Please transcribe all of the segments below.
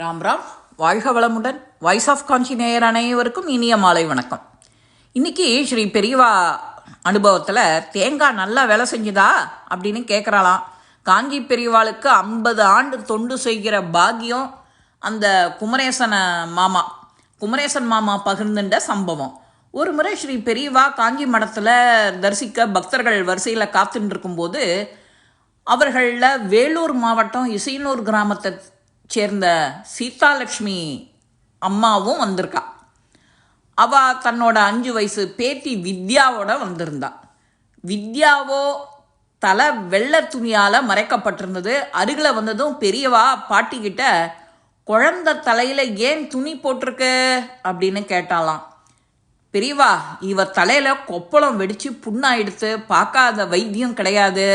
ராம் ராம், வாழ்க வளமுடன். Voice of காஞ்சி நேயர் அனைவருக்கும் இனிய மாலை வணக்கம். இன்னைக்கு ஸ்ரீ பெரியவா அனுபவத்தில் தேங்காய் நல்லா வேலை செஞ்சுதா அப்படின்னு கேட்குறாளாம். காஞ்சி பெரியவாளுக்கு 50 ஆண்டு தொண்டு செய்கிற பாக்கியம் அந்த குமரேசன் மாமா பகிர்ந்துட்ட சம்பவம். ஒரு முறை ஸ்ரீ பெரியவா காஞ்சி மடத்தில் தரிசிக்க பக்தர்கள் வரிசையில் காத்துட்டு இருக்கும்போது அவர்களில் வேலூர் மாவட்டம் இசையனூர் கிராமத்தை சேர்ந்த சீதாலட்சுமி அம்மாவும் வந்திருக்கா. அவள் தன்னோட 5 வயசு பேத்தி வித்யாவோட வந்திருந்தா. வித்யாவோ தலை வெள்ளை துணியால் மறைக்கப்பட்டிருந்தது. அருகில் வந்ததும் பெரியவா பாட்டிக்கிட்ட குழந்தை தலையில் ஏன் துணி போட்டிருக்கு அப்படின்னு கேட்டாலாம். பெரியவா, இவ தலையில் கொப்பளம் வெடித்து புண்ணாயிடுத்து, பார்க்காத வைத்தியம் கிடையாது,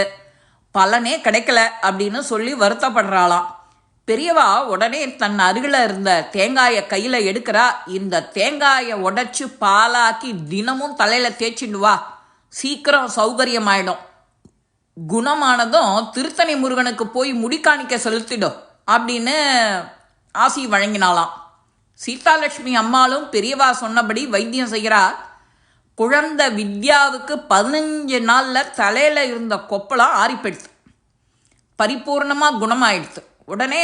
பலனே கிடைக்கல அப்படின்னு சொல்லி வருத்தப்படுறாளாம். பெரியவா உடனே தன் அருகில் இருந்த தேங்காயை கையில் எடுக்கிறா. இந்த தேங்காயை உடைச்சி பாலாக்கி தினமும் தலையில் தேய்ச்சிட்டு வா, சீக்கிரம் சௌகரியமாயிடும். குணமானதும் திருத்தணி முருகனுக்கு போய் முடிக்காணிக்க செலுத்திடும் அப்படின்னு ஆசி வழங்கினாலாம். சீதாலட்சுமி அம்மாளும் பெரியவா சொன்னபடி வைத்தியம் செய்கிறா. குழந்தை வித்யாவுக்கு 15 நாளில் தலையில் இருந்த கொப்பளம் ஆறிப்பெடுத்து பரிபூர்ணமாக குணமாயிடுது. உடனே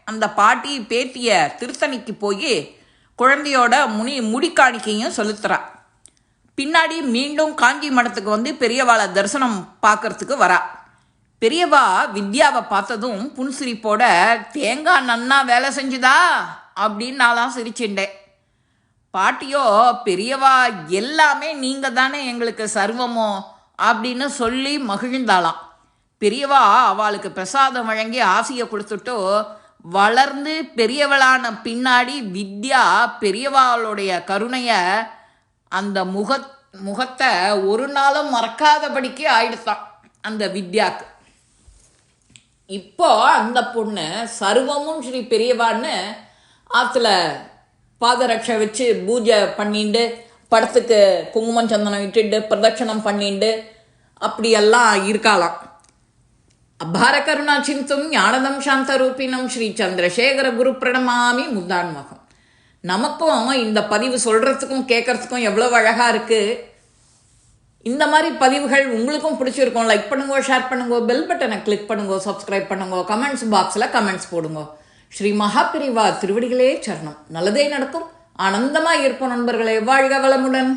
அந்த பாட்டி பேத்திய திருத்தணிக்கு போய் குழந்தையோட முடிக்காணிக்கையும் செலுத்துறா. பின்னாடி மீண்டும் காஞ்சி மடத்துக்கு வந்து பெரியவாளை தரிசனம் பார்க்கறதுக்கு வரா. பெரியவா வித்யாவை பார்த்ததும் புன்சிரிப்போட, தேங்காய் நன்னா வேலை செஞ்சுதா அப்படின்னு நான்லாம் சிரிச்சுட்டேன். பாட்டியோ, பெரியவா எல்லாமே நீங்கள் தானே எங்களுக்கு சர்வமோ அப்படின்னு சொல்லி மகிழ்ந்தாளாம். பெரியவா அவளுக்கு பிரசாதம் வழங்கி ஆசையை கொடுத்துட்டு வளர்ந்து பெரியவளான பின்னாடி வித்யா பெரியவாளுடைய கருணையை அந்த முகத்தை ஒரு நாளும் மறக்காதபடிக்கு ஆயிடுத்தான் அந்த வித்யாக்கு. இப்போ அந்த பொண்ணு சர்வமும் ஸ்ரீ பெரியவான்னு ஆற்றுல பாதரட்சை வச்சு பூஜை பண்ணிண்டு, படத்துக்கு குங்குமம் சந்தனம் இட்டுண்டு பிரதட்சணம் பண்ணிண்டு அப்படியெல்லாம் இருக்காளாம். அபார கருணா சிந்தும் ஞானதம் சாந்த ரூபினம் ஸ்ரீ சந்திரசேகர குரு பிரணமாமி முத்தான்மகம். நமக்கும் இந்த பதிவு சொல்கிறதுக்கும் கேட்குறதுக்கும் எவ்வளோ அழகாக இருக்குது. இந்த மாதிரி பதிவுகள் உங்களுக்கும் பிடிச்சிருக்கும். லைக் பண்ணுங்க, ஷேர் பண்ணுங்க, பெல் பட்டனை கிளிக் பண்ணுங்க, சப்ஸ்கிரைப் பண்ணுங்க, கமெண்ட்ஸ் பாக்ஸில் கமெண்ட்ஸ் போடுங்க. ஸ்ரீ மகாபிரிவா திருவடிகளே சரணம். நல்லதே நடக்கும். ஆனந்தமாக இருப்போம் நண்பர்களே. வாழ்க வளமுடன்.